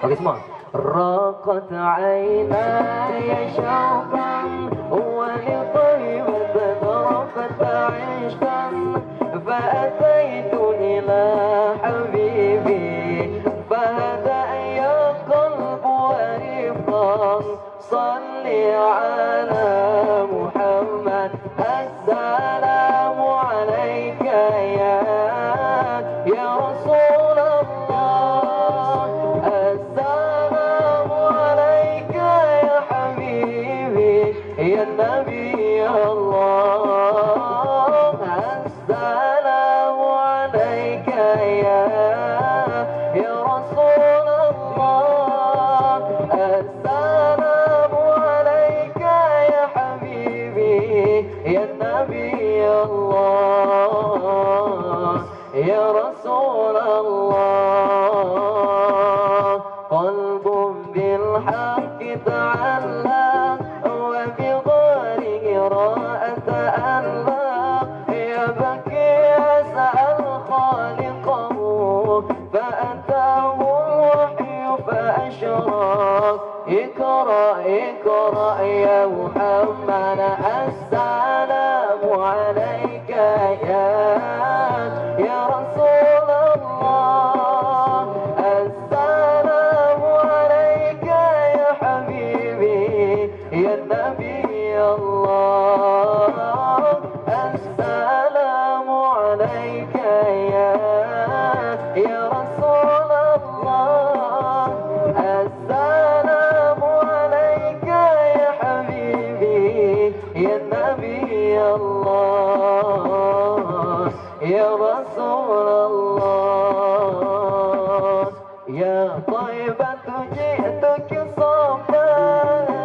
Oke semua. رقت عيناي شوقا ولطيبة رقت عشقا فأتيت إلى حبيبي فهدأ يا قلب ورفقا صل على محمد السلام عليك يا رسول الله السلام عليك يا حبيبي يا نبي الله السلام عليك يا رسول الله السلام عليك يا حبيبي يا نبي الله يا رسول الله قلب بالحق تعلق وبغيره راء تألق يبكي يسأل خالقه فأتاه الوحي فأشرق اقرأ اقرأ يا محمد السلام عليك يا رسول الله السلام عليك يا حبيبي يا نبي الله السلام عليك يا رسول الله السلام عليك يا حبيبي يا نبي الله يا رسول الله يا طيبة جئتك صفا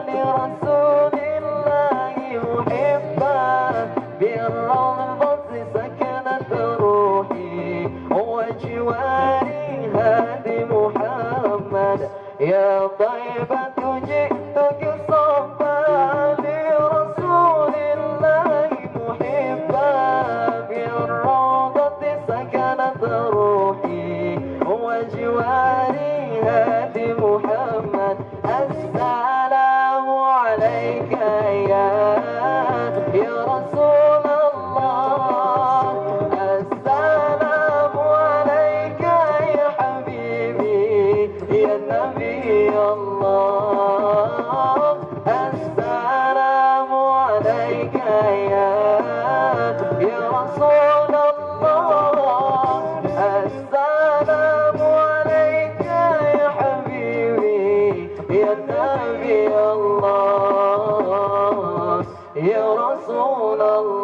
لرسول الله محبا بالروضة سكنت روحي وجواري هادي محمد يا طيبة جئتك صفا لرسول الله محبا بالروضة سكنت روحي وجواري هادي محمد السلام عليك يا رسول الله السلام عليك يا حبيبي يا نبي الله السلام عليك يا رسول الله السلام عليك يا حبيبي يا نبي الله يا رسول الله